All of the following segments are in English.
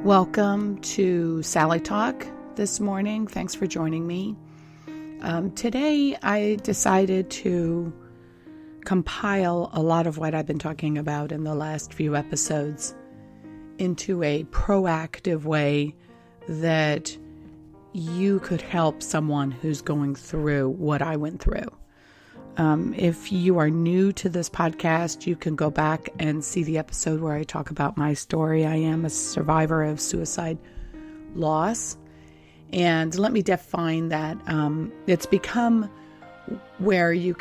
Welcome to Sally Talk this morning. Thanks for joining me. Today I decided to compile a lot of what I've been talking about in the last few episodes into a proactive way that you could help someone who's going through what I went through. If you are new to this podcast, you can go back and see the episode where I talk about my story. I am a survivor of suicide loss. And let me define that. It's become where you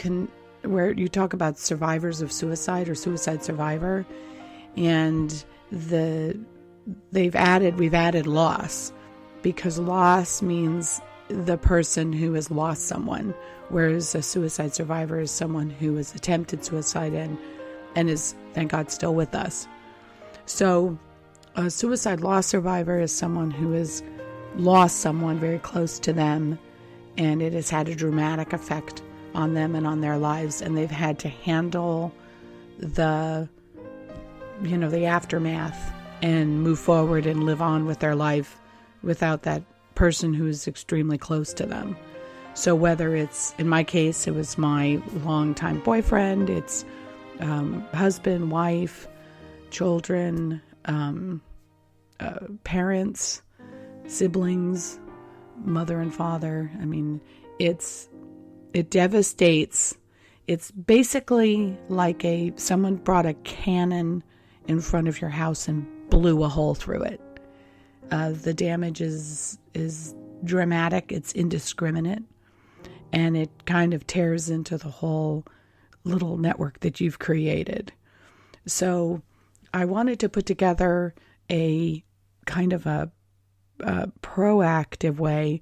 talk about survivors of suicide or suicide survivor. And we've added loss, because loss means the person who has lost someone, whereas a suicide survivor is someone who has attempted suicide and is, thank God, still with us. So a suicide loss survivor is someone who has lost someone very close to them, and it has had a dramatic effect on them and on their lives, and they've had to handle the aftermath and move forward and live on with their life without that person who is extremely close to them. So whether it's, in my case, it was my longtime boyfriend, it's husband, wife, children, parents, siblings, mother and father. I mean, it devastates. It's basically like someone brought a cannon in front of your house and blew a hole through it. The damage is dramatic, it's indiscriminate, and it kind of tears into the whole little network that you've created. So I wanted to put together a kind of a proactive way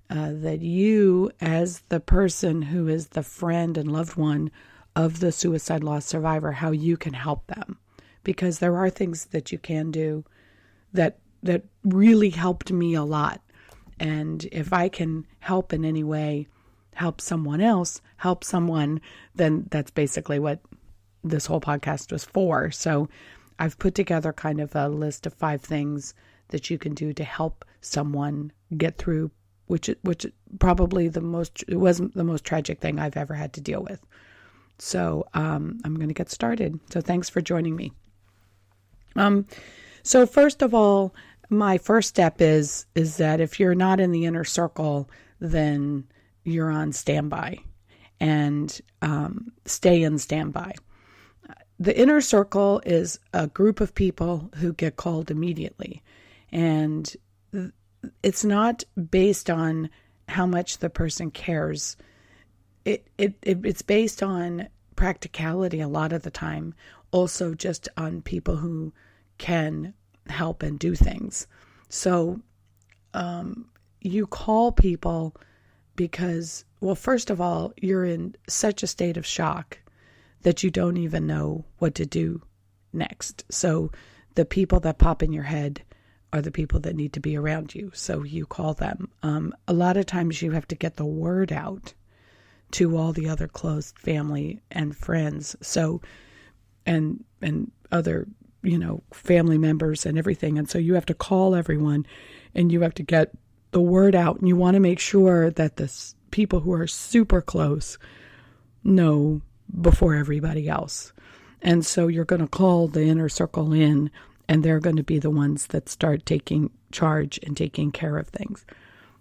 that you, as the person who is the friend and loved one of the suicide loss survivor, how you can help them. Because there are things that you can do that really helped me a lot. And if I can help in any way, help someone else, help someone, then that's basically what this whole podcast was for. So I've put together kind of a list of 5 things that you can do to help someone get through, which probably it wasn't the most tragic thing I've ever had to deal with. So I'm going to get started. So thanks for joining me. So first of all, my first step is that if you're not in the inner circle, then you're on standby, and stay in standby. The inner circle is a group of people who get called immediately, and it's not based on how much the person cares. It's based on practicality a lot of the time, also just on people who can help and do things. So you call people because, well, first of all, you're in such a state of shock that you don't even know what to do next. So the people that pop in your head are the people that need to be around you. So you call them. A lot of times you have to get the word out to all the other close family and friends. So, and other family members and everything. And so you have to call everyone and you have to get the word out, and you want to make sure that the people who are super close know before everybody else. And so you're going to call the inner circle in, and they're going to be the ones that start taking charge and taking care of things.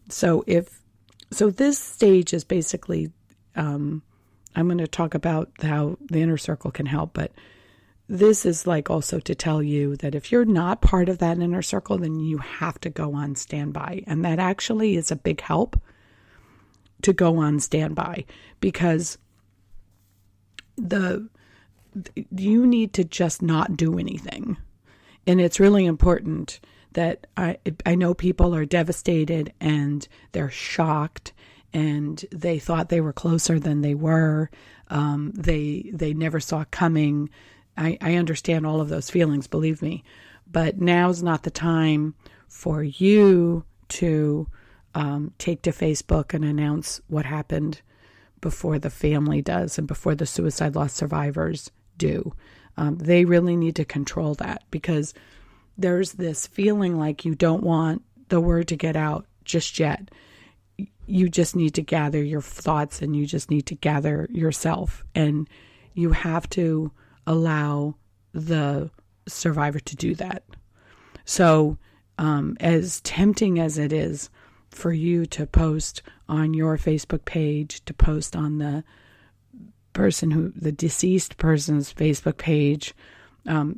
So this stage is basically, I'm going to talk about how the inner circle can help, but this is like also to tell you that if you're not part of that inner circle, then you have to go on standby. And that actually is a big help, to go on standby, because you need to just not do anything. And it's really important that I know people are devastated and they're shocked and they thought they were closer than they were. They never saw it coming. I understand all of those feelings, believe me, but now's not the time for you to take to Facebook and announce what happened before the family does and before the suicide loss survivors do. They really need to control that, because there's this feeling like you don't want the word to get out just yet. You just need to gather your thoughts, and you just need to gather yourself, and you have to allow the survivor to do that. So as tempting as it is for you to post on your Facebook page, to post on the deceased person's Facebook page,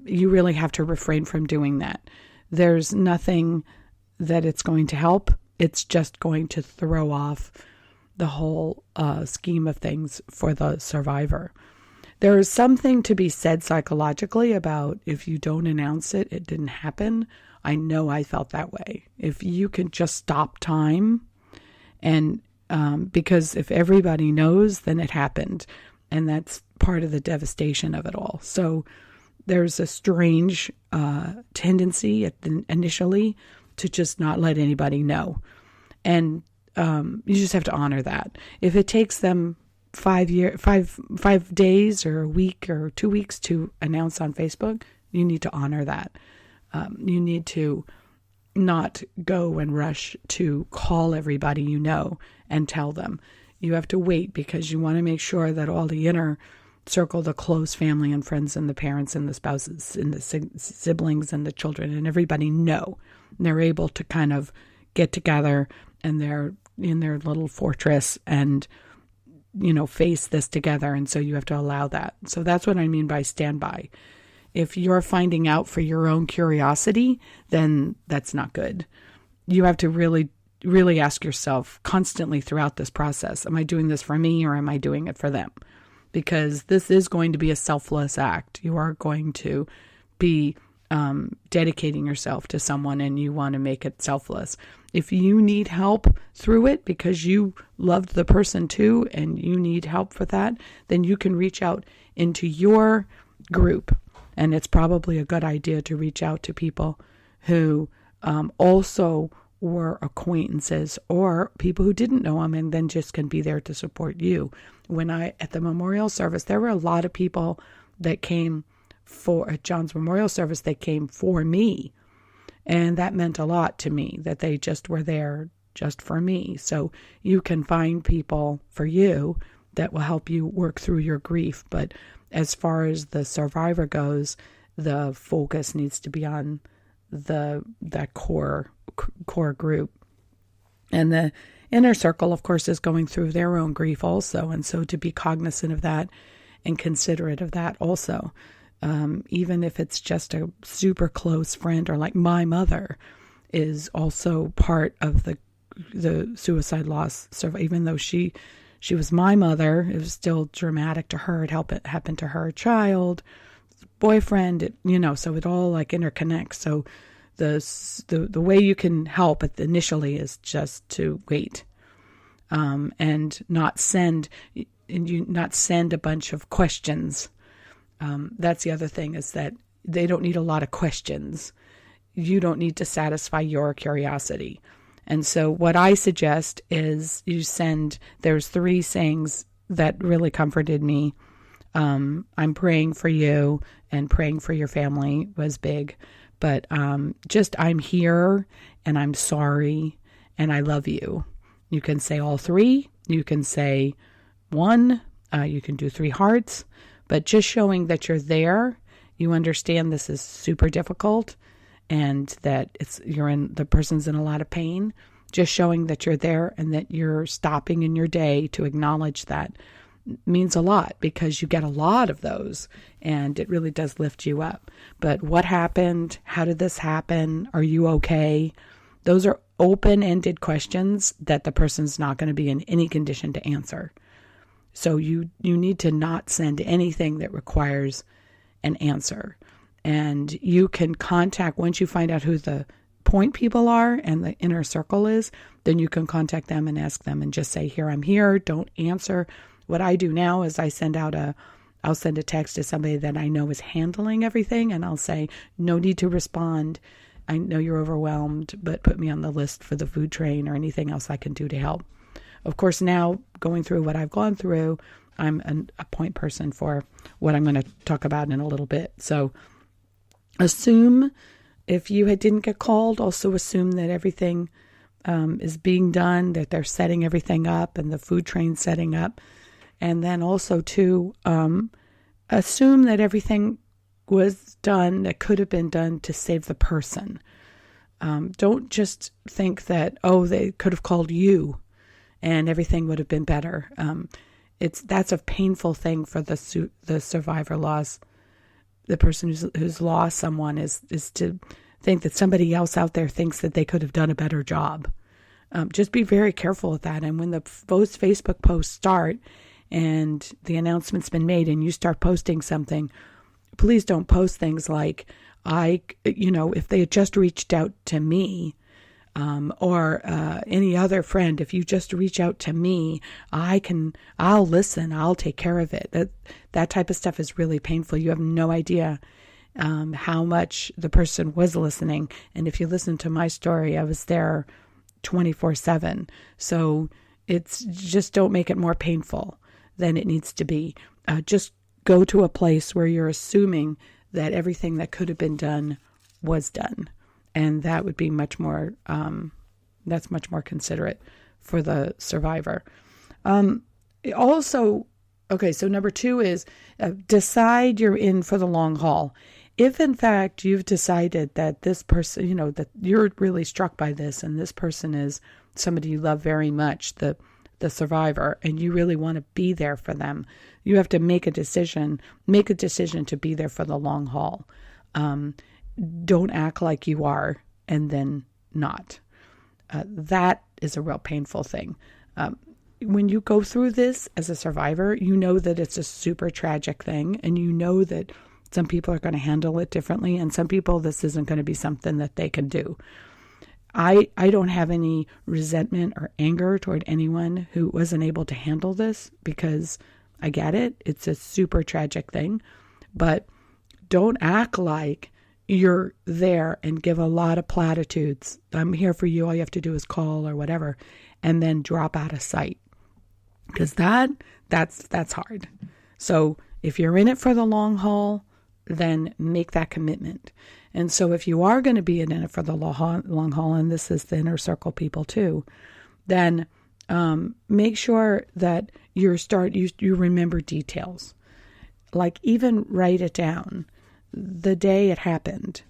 you really have to refrain from doing that. There's nothing that it's going to help. It's just going to throw off the whole scheme of things for the survivor. There is something to be said psychologically about if you don't announce it, it didn't happen. I know I felt that way. If you can just stop time, and because if everybody knows, then it happened. And that's part of the devastation of it all. So there's a strange tendency initially to just not let anybody know. And you just have to honor that. If it takes them 5 days or a week or 2 weeks to announce on Facebook, you need to honor that. You need to not go and rush to call everybody you know and tell them. You have to wait, because you want to make sure that all the inner circle, the close family and friends and the parents and the spouses and the siblings and the children and everybody know. And they're able to kind of get together, and they're in their little fortress and, face this together. And so you have to allow that. So that's what I mean by standby. If you're finding out for your own curiosity, then that's not good. You have to really, really ask yourself constantly throughout this process, am I doing this for me or am I doing it for them? Because this is going to be a selfless act. You are going to be dedicating yourself to someone, and you want to make it selfless. If you need help through it because you loved the person too and you need help with that, then you can reach out into your group. And it's probably a good idea to reach out to people who also were acquaintances or people who didn't know them, and then just can be there to support you. At the memorial service, there were a lot of people that came at John's memorial service, they came for me. And that meant a lot to me, that they just were there just for me. So you can find people for you that will help you work through your grief. But as far as the survivor goes, the focus needs to be on that core group. And the inner circle, of course, is going through their own grief also. And so to be cognizant of that and considerate of that also. Even if it's just a super close friend, or like my mother is also part of the suicide loss. So even though she was my mother, it was still dramatic to her. It happened to her child, boyfriend, so it all like interconnects. So the way you can help initially is just to wait, and not send a bunch of questions. That's the other thing, is that they don't need a lot of questions. You don't need to satisfy your curiosity. And so what I suggest is there's 3 sayings that really comforted me. I'm praying for you, and praying for your family was big. But just I'm here, and I'm sorry, and I love you. You can say all 3. You can say 1. You can do 3 hearts. But just showing that you're there, you understand this is super difficult, and that the person's in a lot of pain. Just showing that you're there and that you're stopping in your day to acknowledge that means a lot, because you get a lot of those, and it really does lift you up. But what happened? How did this happen? Are you okay? Those are open-ended questions that the person's not going to be in any condition to answer. So you need to not send anything that requires an answer. And you can contact, once you find out who the point people are and the inner circle is, then you can contact them and ask them and just say, here, I'm here, don't answer. What I do now is I'll send a text to somebody that I know is handling everything, and I'll say, no need to respond. I know you're overwhelmed, but put me on the list for the food train or anything else I can do to help. Of course, now going through what I've gone through, I'm a point person for what I'm going to talk about in a little bit. So assume if you didn't get called, also assume that everything is being done, that they're setting everything up and the food train's setting up. And then also to assume that everything was done that could have been done to save the person. Don't just think that, they could have called you and everything would have been better. That's a painful thing for the survivor loss. The person who's lost someone is to think that somebody else out there thinks that they could have done a better job. Just be very careful with that. And when those Facebook posts start and the announcement's been made and you start posting something, please don't post things like, if they had just reached out to me, or any other friend, if you just reach out to me, I'll listen, I'll take care of it. That type of stuff is really painful. You have no idea how much the person was listening. And if you listen to my story, I was there 24/7. So it's just, don't make it more painful than it needs to be. Just go to a place where you're assuming that everything that could have been done was done. And that would be much more, that's much more considerate for the survivor. Also, okay, so number 2 is decide you're in for the long haul. If in fact you've decided that this person, that you're really struck by this and this person is somebody you love very much, the survivor, and you really want to be there for them, you have to make a decision to be there for the long haul. Don't act like you are and then not. That is a real painful thing. When you go through this as a survivor, you know that it's a super tragic thing, and you know that some people are going to handle it differently, and some people, this isn't going to be something that they can do. I don't have any resentment or anger toward anyone who wasn't able to handle this, because I get it. It's a super tragic thing. But don't act like you're there and give a lot of platitudes. I'm here for you. All you have to do is call or whatever, and then drop out of sight. Because that's hard. So if you're in it for the long haul, then make that commitment. And so if you are going to be in it for the long haul, and this is the inner circle people too, then make sure that you remember details. Like, even write it down. The day it happened,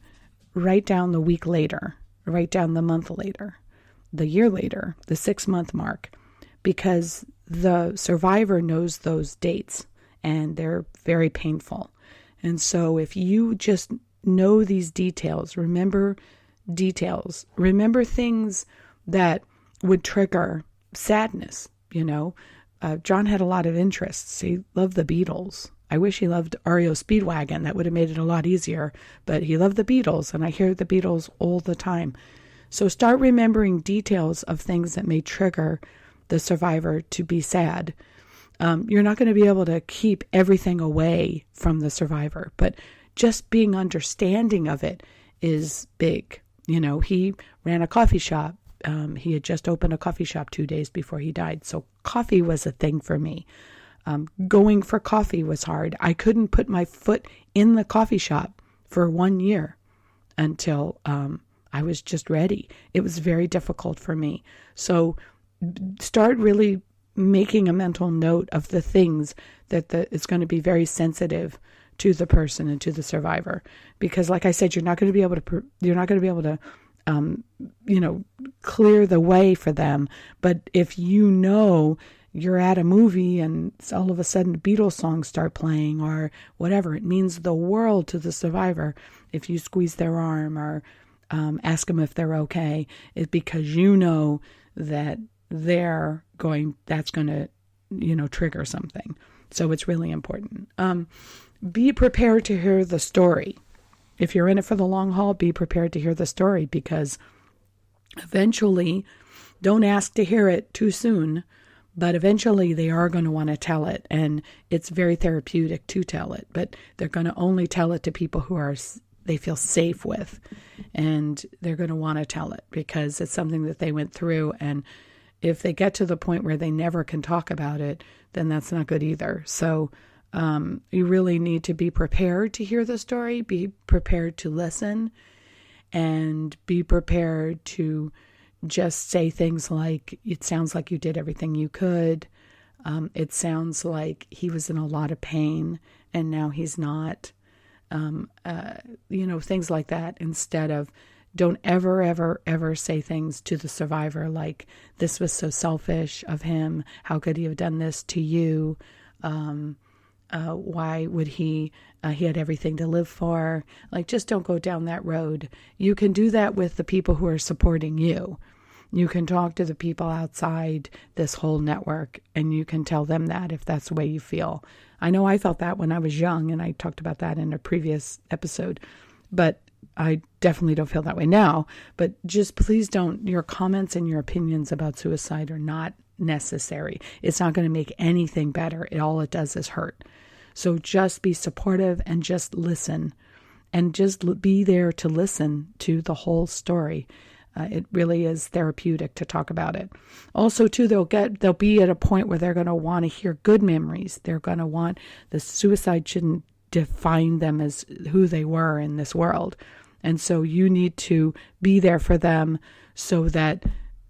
write down the week later, write down the month later, the year later, the 6-month mark, because the survivor knows those dates and they're very painful. And so if you just know these details, remember things that would trigger sadness. John had a lot of interests. He loved the Beatles. I wish he loved REO Speedwagon. That would have made it a lot easier. But he loved the Beatles, and I hear the Beatles all the time. So start remembering details of things that may trigger the survivor to be sad. You're not going to be able to keep everything away from the survivor, but just being understanding of it is big. He ran a coffee shop. He had just opened a coffee shop 2 days before he died. So coffee was a thing for me. Going for coffee was hard. I couldn't put my foot in the coffee shop for 1 year until I was just ready. It was very difficult for me. So start really making a mental note of the things that it's going to be very sensitive to the person and to the survivor, because, like I said, you're not going to be able to clear the way for them. But if you're at a movie and all of a sudden Beatles songs start playing or whatever, it means the world to the survivor. If you squeeze their arm or ask them if they're okay, it's because you know that that's going to, trigger something. So it's really important. Be prepared to hear the story. If you're in it for the long haul, be prepared to hear the story, because eventually, don't ask to hear it too soon, but eventually they are going to want to tell it. And it's very therapeutic to tell it, but they're going to only tell it to people who they feel safe with. And they're going to want to tell it because it's something that they went through. And if they get to the point where they never can talk about it, then that's not good either. So you really need to be prepared to hear the story, be prepared to listen, and be prepared to just say things like, it sounds like you did everything you could. It sounds like he was in a lot of pain and now he's not. Things like that, instead of, don't ever, ever, ever say things to the survivor like, this was so selfish of him. How could he have done this to you? Why would he had everything to live for. Like, just don't go down that road. You can do that with the people who are supporting you. You can talk to the people outside this whole network and you can tell them that if that's the way you feel. I know I felt that when I was young, and I talked about that in a previous episode, but I definitely don't feel that way now. But just please don't, your comments and your opinions about suicide are not necessary. It's not going to make anything better. All it does is hurt. So just be supportive and just listen, and just be there to listen to the whole story. It really is therapeutic to talk about it. Also, too, they'll be at a point where they're going to want to hear good memories. They're going to want, the suicide shouldn't define them as who they were in this world. And so you need to be there for them so that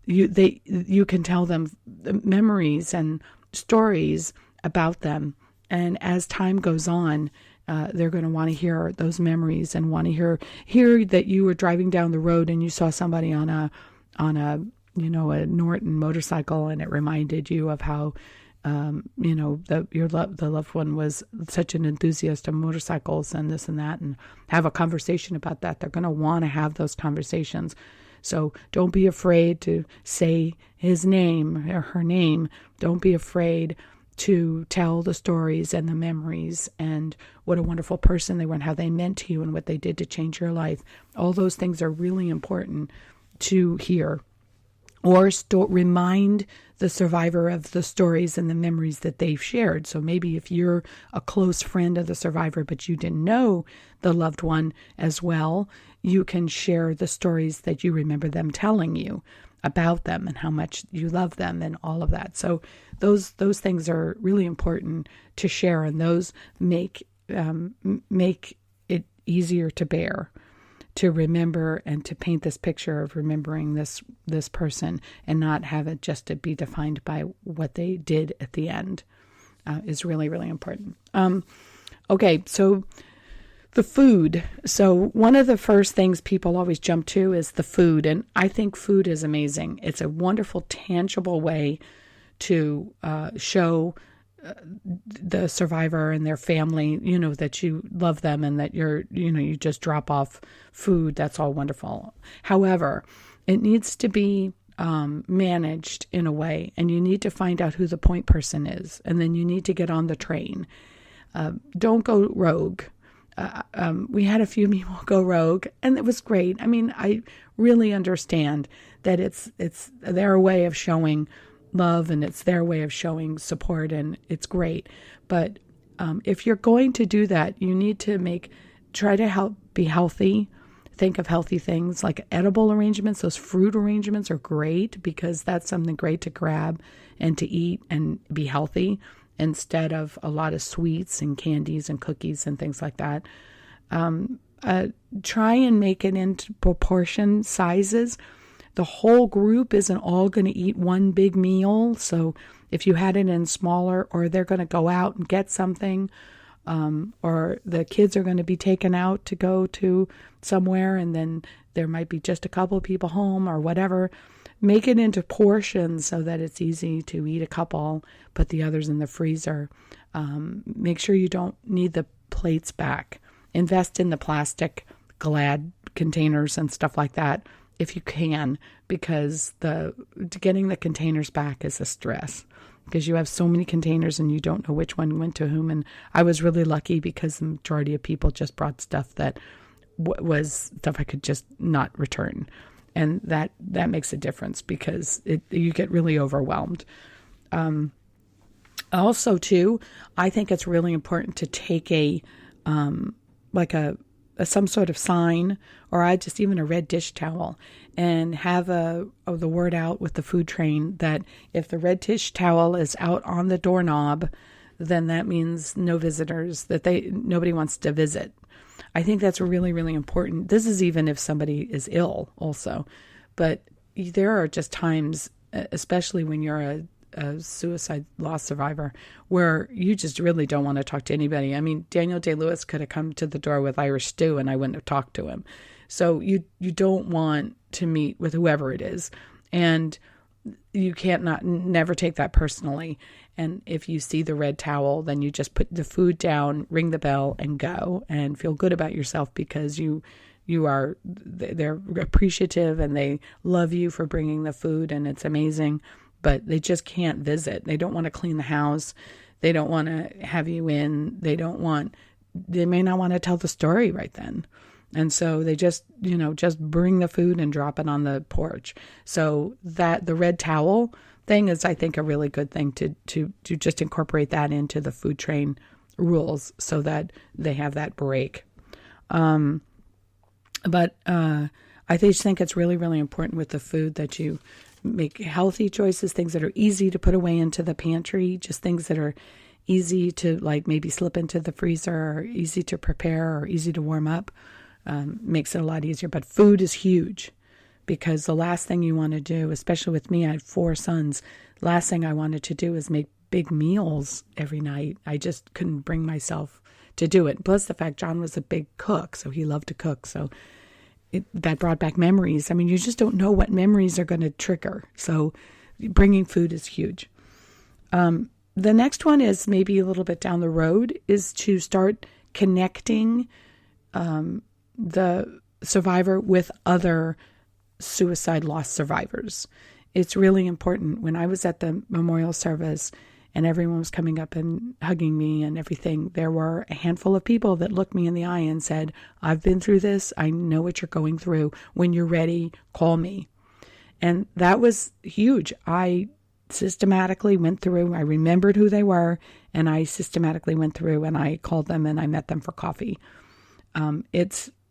you can tell them memories and stories about them. And as time goes on, they're going to want to hear those memories and want to hear that you were driving down the road and you saw somebody on a Norton motorcycle, and it reminded you of how the loved one was such an enthusiast of motorcycles and this and that, and have a conversation about that. They're going to want to have those conversations. So don't be afraid to say his name or her name. Don't be afraid to tell the stories and the memories and what a wonderful person they were and how they meant to you and what they did to change your life. All those things are really important to hear. Or remind the survivor of the stories and the memories that they've shared. So maybe if you're a close friend of the survivor, but you didn't know the loved one as well, you can share the stories that you remember them telling you about them and how much you love them and all of that. So those things are really important to share, and those make it easier to bear, to remember and to paint this picture of remembering this person and not have it just to be defined by what they did at the end is really, really important. Okay, so the food. So one of the first things people always jump to is the food. And I think food is amazing. It's a wonderful, tangible way to show the survivor and their family, that you love them and that you just drop off food. That's all wonderful. However, it needs to be managed in a way, and you need to find out who the point person is, and then you need to get on the train. Don't go rogue. We had a few people go rogue, and it was great. I mean, I really understand that it's their way of showing love, and it's their way of showing support, and it's great. But if you're going to do that, you need to try to be healthy. Think of healthy things like edible arrangements. Those fruit arrangements are great because that's something great to grab and to eat and be healthy, instead of a lot of sweets and candies and cookies and things like that. Try and make it into proportion sizes. The whole group isn't all going to eat one big meal. So if you had it in smaller, or they're going to go out and get something, or the kids are going to be taken out to go to somewhere, and then there might be just a couple of people home or whatever. Make it into portions so that it's easy to eat a couple, put the others in the freezer. Make sure you don't need the plates back. Invest in the plastic Glad containers and stuff like that if you can, because getting the containers back is a stress, because you have so many containers and you don't know which one went to whom. And I was really lucky because the majority of people just brought stuff that was stuff I could just not return. And that makes a difference because you get really overwhelmed. Also, too, I think it's really important to take some sort of sign, or even a red dish towel, and have the word out with the food train that if the red dish towel is out on the doorknob, then that means no visitors, that nobody wants to visit. I think that's really, really important. This is even if somebody is ill also. But there are just times, especially when you're a suicide loss survivor, where you just really don't want to talk to anybody. I mean, Daniel Day-Lewis could have come to the door with Irish stew and I wouldn't have talked to him. So you don't want to meet with whoever it is. And you can't never take that personally. And if you see the red towel, then you just put the food down, ring the bell, and go, and feel good about yourself because they're appreciative and they love you for bringing the food, and it's amazing. But they just can't visit. They don't want to clean the house. They don't want to have you in. They may not want to tell the story right then. And so they just bring the food and drop it on the porch. So that the red towel thing is, I think, a really good thing to just incorporate that into the food train rules so that they have that break. But I just think it's really, really important with the food that you make healthy choices, things that are easy to put away into the pantry, just things that are easy to maybe slip into the freezer or easy to prepare or easy to warm up. Makes it a lot easier. But food is huge because the last thing you want to do, especially with me, I had 4 sons. Last thing I wanted to do is make big meals every night. I just couldn't bring myself to do it. Plus the fact John was a big cook, so he loved to cook. So that brought back memories. I mean, you just don't know what memories are going to trigger. So bringing food is huge. The next one is maybe a little bit down the road is to start connecting the survivor with other suicide loss survivors. It's really important. When I was at the memorial service and everyone was coming up and hugging me and everything, there were a handful of people that looked me in the eye and said, I've been through this. I know what you're going through. When you're ready, call me. And that was huge. I systematically went through, I remembered who they were, and I systematically went through and I called them and I met them for coffee.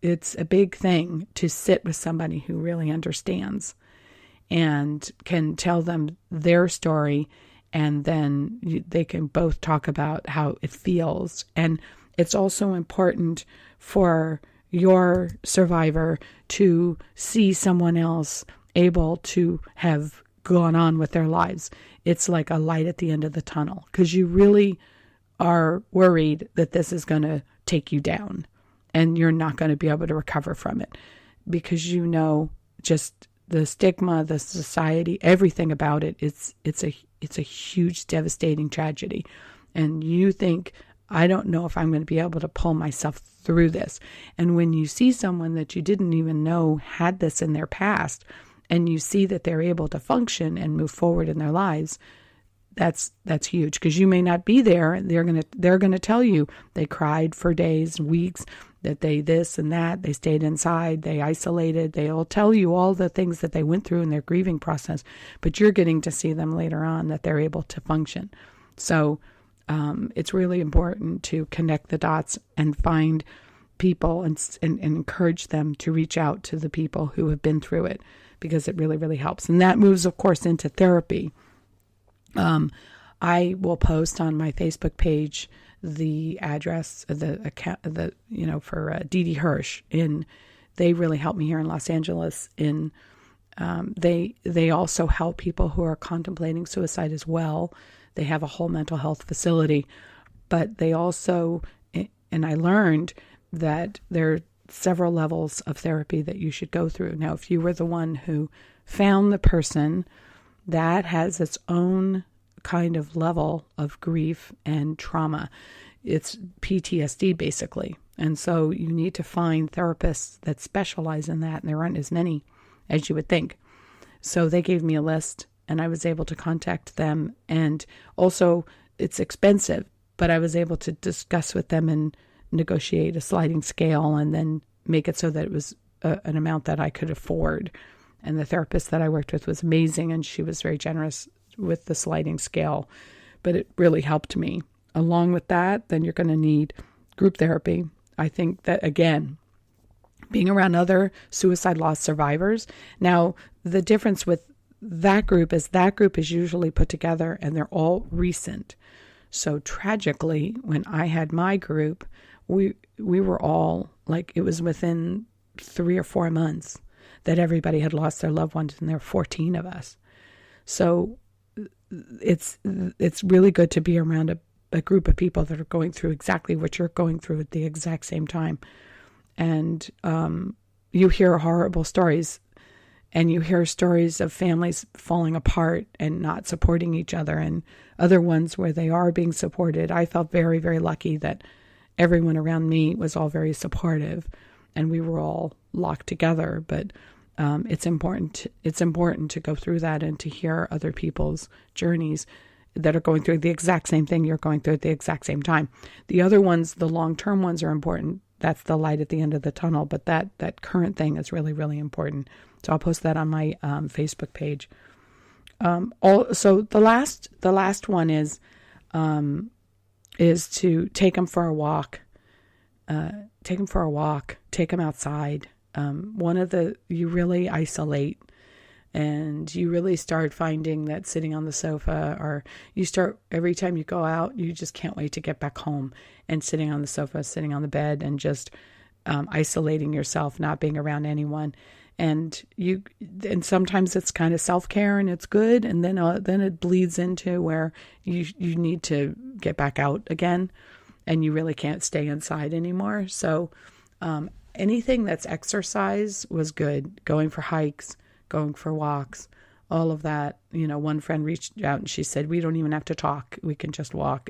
It's a big thing to sit with somebody who really understands and can tell them their story, and then they can both talk about how it feels. And it's also important for your survivor to see someone else able to have gone on with their lives. It's like a light at the end of the tunnel because you really are worried that this is going to take you down and you're not going to be able to recover from it because just the stigma, the society, everything about it. It's a huge, devastating tragedy. And you think, I don't know if I'm going to be able to pull myself through this. And when you see someone that you didn't even know had this in their past, and you see that they're able to function and move forward in their lives, that's huge because you may not be there. They're gonna tell you they cried for days and weeks, that they this and that, they stayed inside, they isolated. They'll tell you all the things that they went through in their grieving process, but you're getting to see them later on that they're able to function. So it's really important to connect the dots and find people and encourage them to reach out to the people who have been through it because it really, really helps. And that moves, of course, into therapy. I will post on my Facebook page the address, the account, for Dee Dee Hirsch. They really help me here in Los Angeles. They also help people who are contemplating suicide as well. They have a whole mental health facility, but they also, and I learned that there are several levels of therapy that you should go through. Now, if you were the one who found the person, that has its own kind of level of grief and trauma. It's PTSD basically. And so you need to find therapists that specialize in that. And there aren't as many as you would think. So they gave me a list and I was able to contact them. And also it's expensive, but I was able to discuss with them and negotiate a sliding scale and then make it so that it was an amount that I could afford. And the therapist that I worked with was amazing, and she was very generous with the sliding scale, but it really helped me. Along with that, then you're going to need group therapy. I think that, again, being around other suicide loss survivors. Now, the difference with that group is usually put together and they're all recent. So tragically, when I had my group, we were all like, it was within 3 or 4 months that everybody had lost their loved ones, and there were 14 of us. So it's really good to be around a group of people that are going through exactly what you're going through at the exact same time. And you hear horrible stories, and you hear stories of families falling apart and not supporting each other, and other ones where they are being supported. I felt very, very lucky that everyone around me was all very supportive, and we were all locked together. But it's important to go through that and to hear other people's journeys that are going through the exact same thing you're going through at the exact same time. The other ones, the long-term ones, are important. That's the light at the end of the tunnel. But that current thing is really, really important. So I'll post that on my Facebook page. So the last one is to take them for a walk. Take them outside. You really isolate, and you really start finding that sitting on the sofa, or every time you go out, you just can't wait to get back home, and sitting on the sofa, sitting on the bed, and just isolating yourself, not being around anyone. And sometimes it's kind of self-care, and it's good, and then it bleeds into where you need to get back out again, and you really can't stay inside anymore. So anything that's exercise was good. Going for hikes, going for walks, all of that. One friend reached out and she said, we don't even have to talk. We can just walk.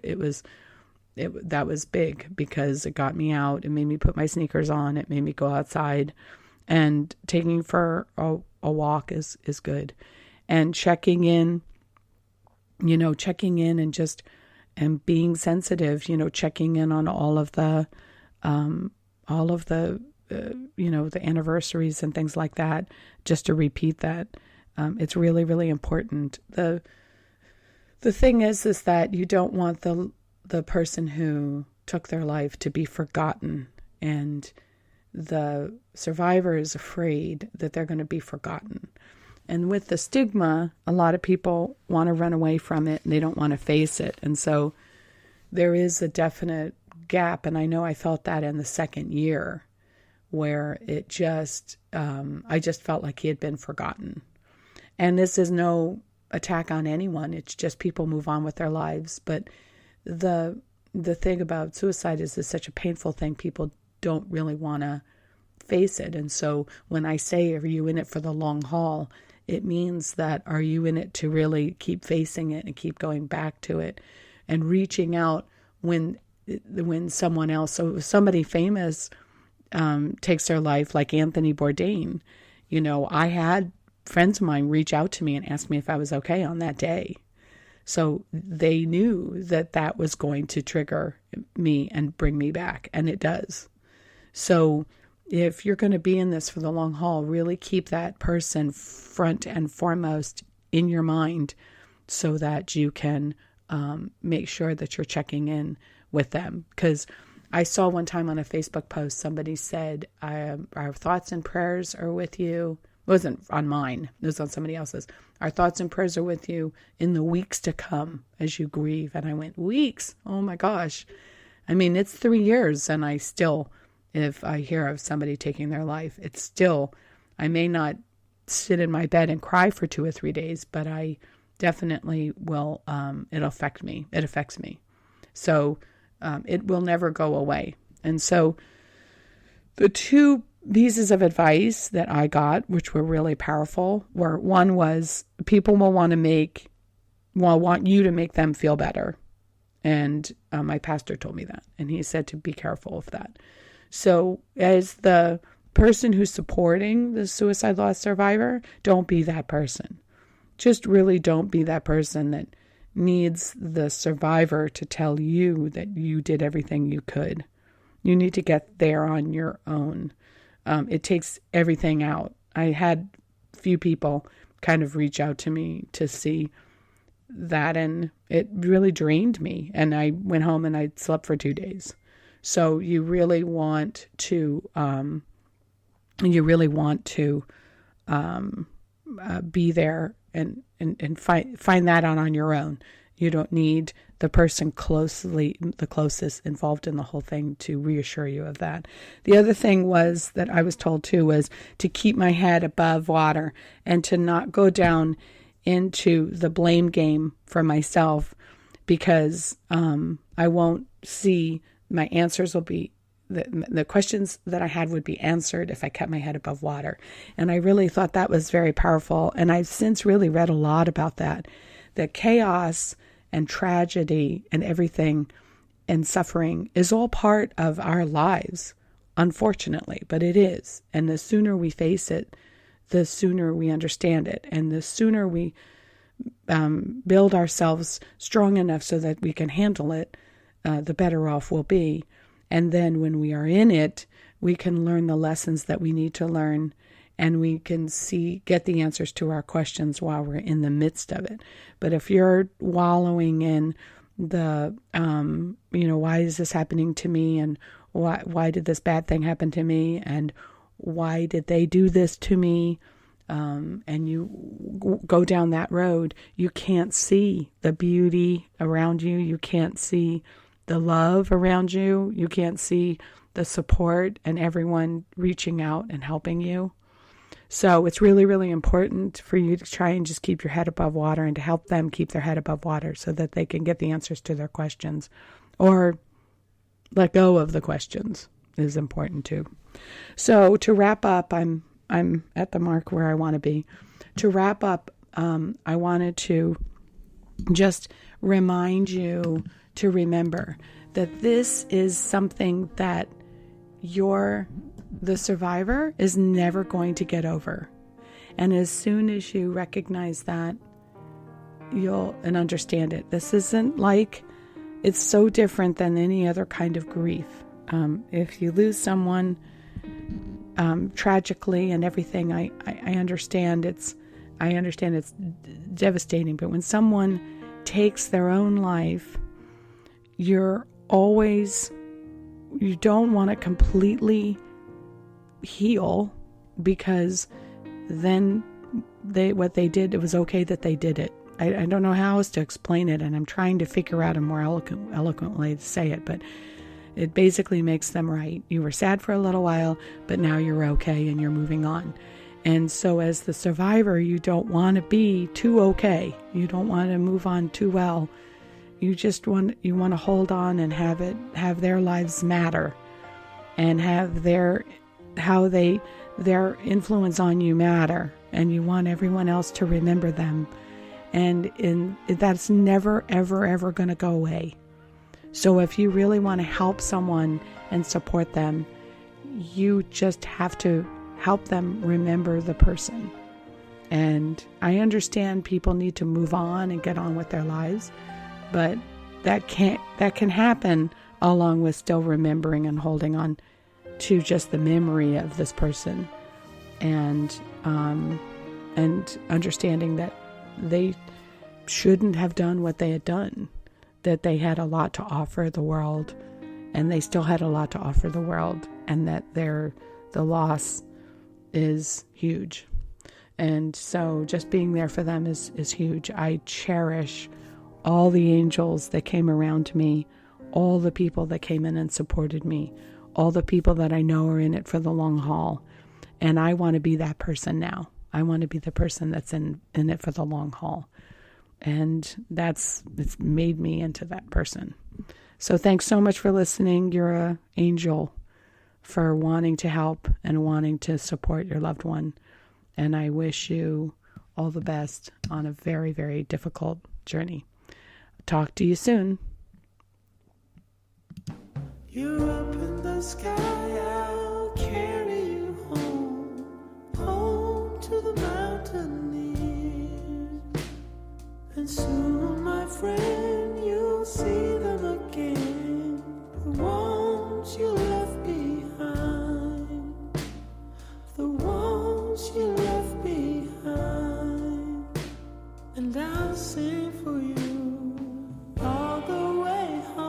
That was big, because it got me out. It made me put my sneakers on. It made me go outside, and taking for a walk is good. And checking in and being sensitive, checking in on all of the the anniversaries and things like that, just to repeat that. It's really, really important. The thing is that you don't want the person who took their life to be forgotten, and the survivor is afraid that they're going to be forgotten. And with the stigma, a lot of people want to run away from it, and they don't want to face it. And so there is a definite gap, and I know I felt that in the second year, where it just, I just felt like he had been forgotten. And this is no attack on anyone. It's just people move on with their lives. But the thing about suicide is it's such a painful thing. People don't really want to face it. And so when I say, are you in it for the long haul? It means that, are you in it to really keep facing it and keep going back to it and reaching out when someone else, so somebody famous takes their life, like Anthony Bourdain. I had friends of mine reach out to me and ask me if I was okay on that day. So they knew that was going to trigger me and bring me back, and it does. So if you're going to be in this for the long haul, really keep that person front and foremost in your mind, so that you can make sure that you're checking in with them. Because I saw one time on a Facebook post, somebody said, our thoughts and prayers are with you. It wasn't on mine. It was on somebody else's. Our thoughts and prayers are with you in the weeks to come as you grieve. And I went, weeks? Oh my gosh. I mean, it's 3 years, and I still, if I hear of somebody taking their life, it's still, I may not sit in my bed and cry for 2 or 3 days, but I definitely will, it'll affect me. It affects me. So it will never go away. And so the 2 pieces of advice that I got, which were really powerful, were, one was, people will want you to make them feel better. And my pastor told me that. And he said to be careful of that. So as the person who's supporting the suicide loss survivor, don't be that person. Just really don't be that person that needs the survivor to tell you that you did everything you could. You need to get there on your own. It takes everything out. I had a few people kind of reach out to me to see that, and it really drained me. And I went home and I slept for 2 days. So you really want to be there and find that out on your own. You don't need the person the closest involved in the whole thing to reassure you of that. The other thing was that I was told too was to keep my head above water and to not go down into the blame game for myself, because I won't see my answers will be the questions that I had would be answered if I kept my head above water. And I really thought that was very powerful. And I've since really read a lot about that chaos and tragedy and everything and suffering is all part of our lives, unfortunately, but it is. And the sooner we face it, the sooner we understand it. And the sooner we build ourselves strong enough so that we can handle it, the better off we'll be. And then when we are in it, we can learn the lessons that we need to learn, and we can get the answers to our questions while we're in the midst of it. But if you're wallowing in the, why is this happening to me? And why did this bad thing happen to me? And why did they do this to me? And you go down that road, you can't see the beauty around you. You can't see the love around you. You can't see the support and everyone reaching out and helping you. So it's really, really important for you to try and just keep your head above water and to help them keep their head above water so that they can get the answers to their questions, or let go of the questions is important too. So to wrap up, I'm at the mark where I want to be. To wrap up, I wanted to just remind you to remember that this is something that the survivor is never going to get over. And as soon as you recognize that, and understand it. This isn't like, it's so different than any other kind of grief. If you lose someone tragically and everything, I understand it's devastating. But when someone takes their own life, you don't want to completely heal, because then what they did, it was okay that they did it. I don't know how else to explain it, and I'm trying to figure out a more eloquent way to say it, but it basically makes them right. You were sad for a little while, but now you're okay and you're moving on. And so as the survivor, you don't want to be too okay. You don't want to move on too well. You want to hold on and have their lives matter, and have their influence on you matter, and you want everyone else to remember them. And that's never, ever, ever going to go away. So if you really want to help someone and support them, you just have to help them remember the person. And I understand people need to move on and get on with their lives, but that can happen along with still remembering and holding on to just the memory of this person, and understanding that they shouldn't have done what they had done, that they had a lot to offer the world, and they still had a lot to offer the world, and that the loss is huge. And so just being there for them is huge. I cherish all the angels that came around me, all the people that came in and supported me, all the people that I know are in it for the long haul. And I want to be that person now. I want to be the person that's in it for the long haul. And it's made me into that person. So thanks so much for listening. You're an angel for wanting to help and wanting to support your loved one. And I wish you all the best on a very, very difficult journey. Talk to you soon. You're up in the sky, I'll carry you home, home to the mountaineers. And soon, my friend, you'll see them again, the ones you left behind, the ones you left behind. And I'll sing for you all the way home.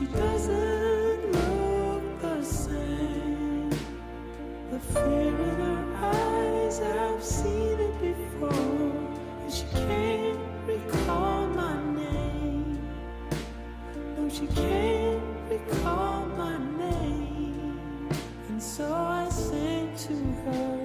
she doesn't look the same. The fear in her eyes, I've seen it before. And she can't recall my name. No, she can't recall my name. And so I sang to her.